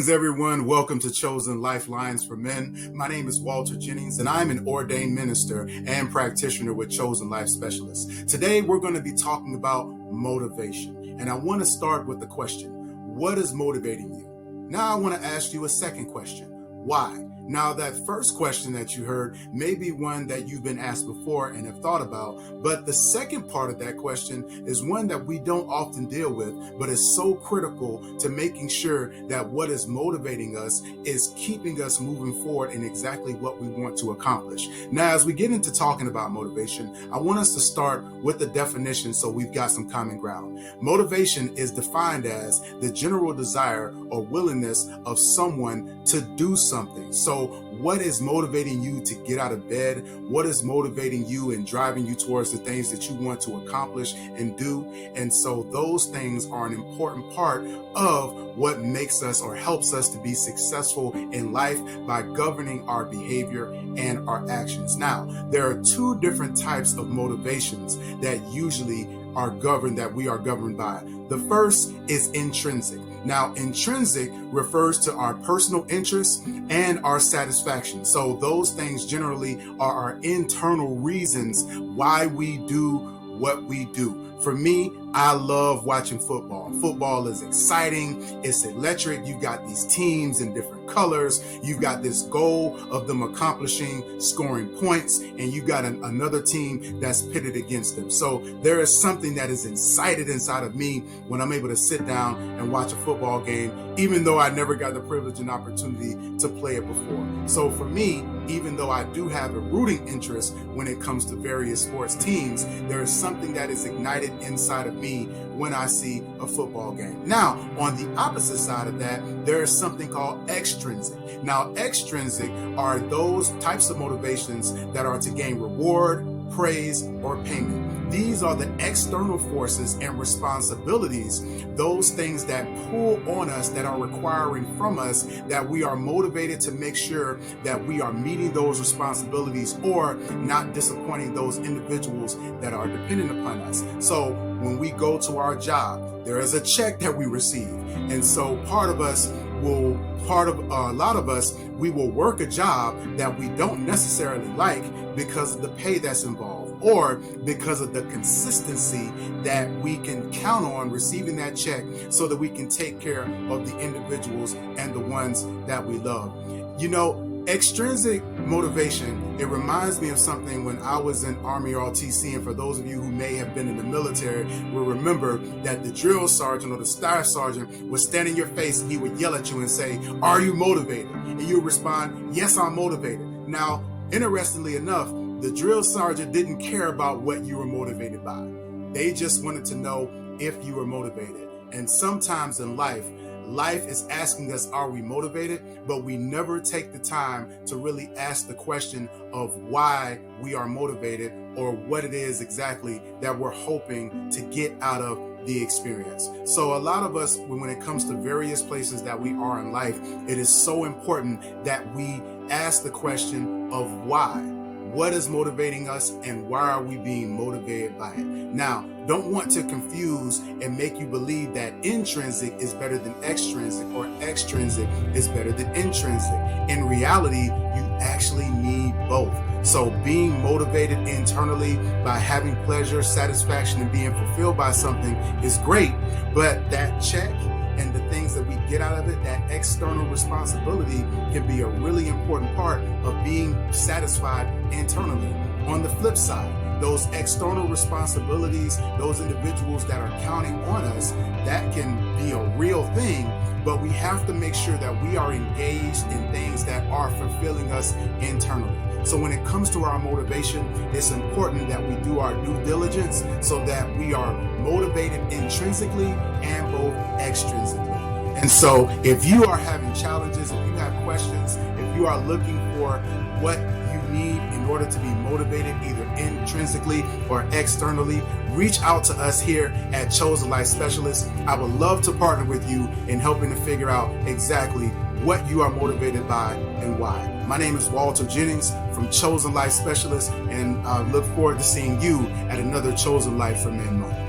Greetings, everyone. Welcome to Chosen Lifelines for Men. My name is Walter Jennings, and I'm an ordained minister and practitioner with Chosen Life Specialists. Today, we're going to be talking about motivation. And I want to start with the question, what is motivating you? Now, I want to ask you a second question, why? Now, that first question that you heard may be one that you've been asked before and have thought about, but the second part of that question is one that we don't often deal with, but is so critical to making sure that what is motivating us is keeping us moving forward in exactly what we want to accomplish. Now, as we get into talking about motivation, I want us to start with the definition so we've got some common ground. Motivation is defined as the general desire or willingness of someone to do something. So what is motivating you to get out of bed? What is motivating you and driving you towards the things that you want to accomplish and do? And so those things are an important part of what makes us or helps us to be successful in life by governing our behavior and our actions. Now, there are two different types of motivations that usually we are governed by. The first is intrinsic. Now, intrinsic refers to our personal interests and our satisfaction. So those things generally are our internal reasons why we do what we do. For me, I love watching football. Football is exciting. It's electric. You've got these teams in different colors. You've got this goal of them accomplishing, scoring points, and you've got another team that's pitted against them. So there is something that is incited inside of me when I'm able to sit down and watch a football game, even though I never got the privilege and opportunity to play it before. So for me, even though I do have a rooting interest when it comes to various sports teams, there is something that is ignited inside of me when I see a football game. Now, on the opposite side of that, there is something called extrinsic. Now, extrinsic are those types of motivations that are to gain reward, praise, or payment. These are the external forces and responsibilities, those things that pull on us, that are requiring from us, that we are motivated to make sure that we are meeting those responsibilities or not disappointing those individuals that are dependent upon us. So when we go to our job, there is a check that we receive. And so a lot of us, we will work a job that we don't necessarily like because of the pay that's involved, or because of the consistency that we can count on receiving that check so that we can take care of the individuals and the ones that we love. You know, extrinsic motivation, it reminds me of something when I was in Army ROTC, and for those of you who may have been in the military will remember that the drill sergeant or the staff sergeant would stand in your face and he would yell at you and say, "Are you motivated?" And you would respond, "Yes, I'm motivated." Now, interestingly enough, the drill sergeant didn't care about what you were motivated by. They just wanted to know if you were motivated. And sometimes in life is asking us, are we motivated? But we never take the time to really ask the question of why we are motivated or what it is exactly that we're hoping to get out of the experience. So a lot of us, when it comes to various places that we are in life, it is so important that we ask the question of why. What is motivating us and why are we being motivated by it? Now, don't want to confuse and make you believe that intrinsic is better than extrinsic or extrinsic is better than intrinsic. In reality, you actually need both. So being motivated internally by having pleasure, satisfaction, and being fulfilled by something is great, but that check and the things that we get out of it, that external responsibility can be a really important part of being satisfied internally. On the flip side, those external responsibilities, those individuals that are counting on us, that can be a real thing, but we have to make sure that we are engaged in things that are fulfilling us internally. So when it comes to our motivation, it's important that we do our due diligence so that we are motivated intrinsically and both extrinsically. And so if you are having challenges, if you have questions, if you are looking for what you need in order to be motivated either intrinsically or externally, reach out to us here at Chosen Life Specialists. I would love to partner with you in helping to figure out exactly what you are motivated by and why. My name is Walter Jennings from Chosen Life Specialists, and I look forward to seeing you at another Chosen Life for Men moment.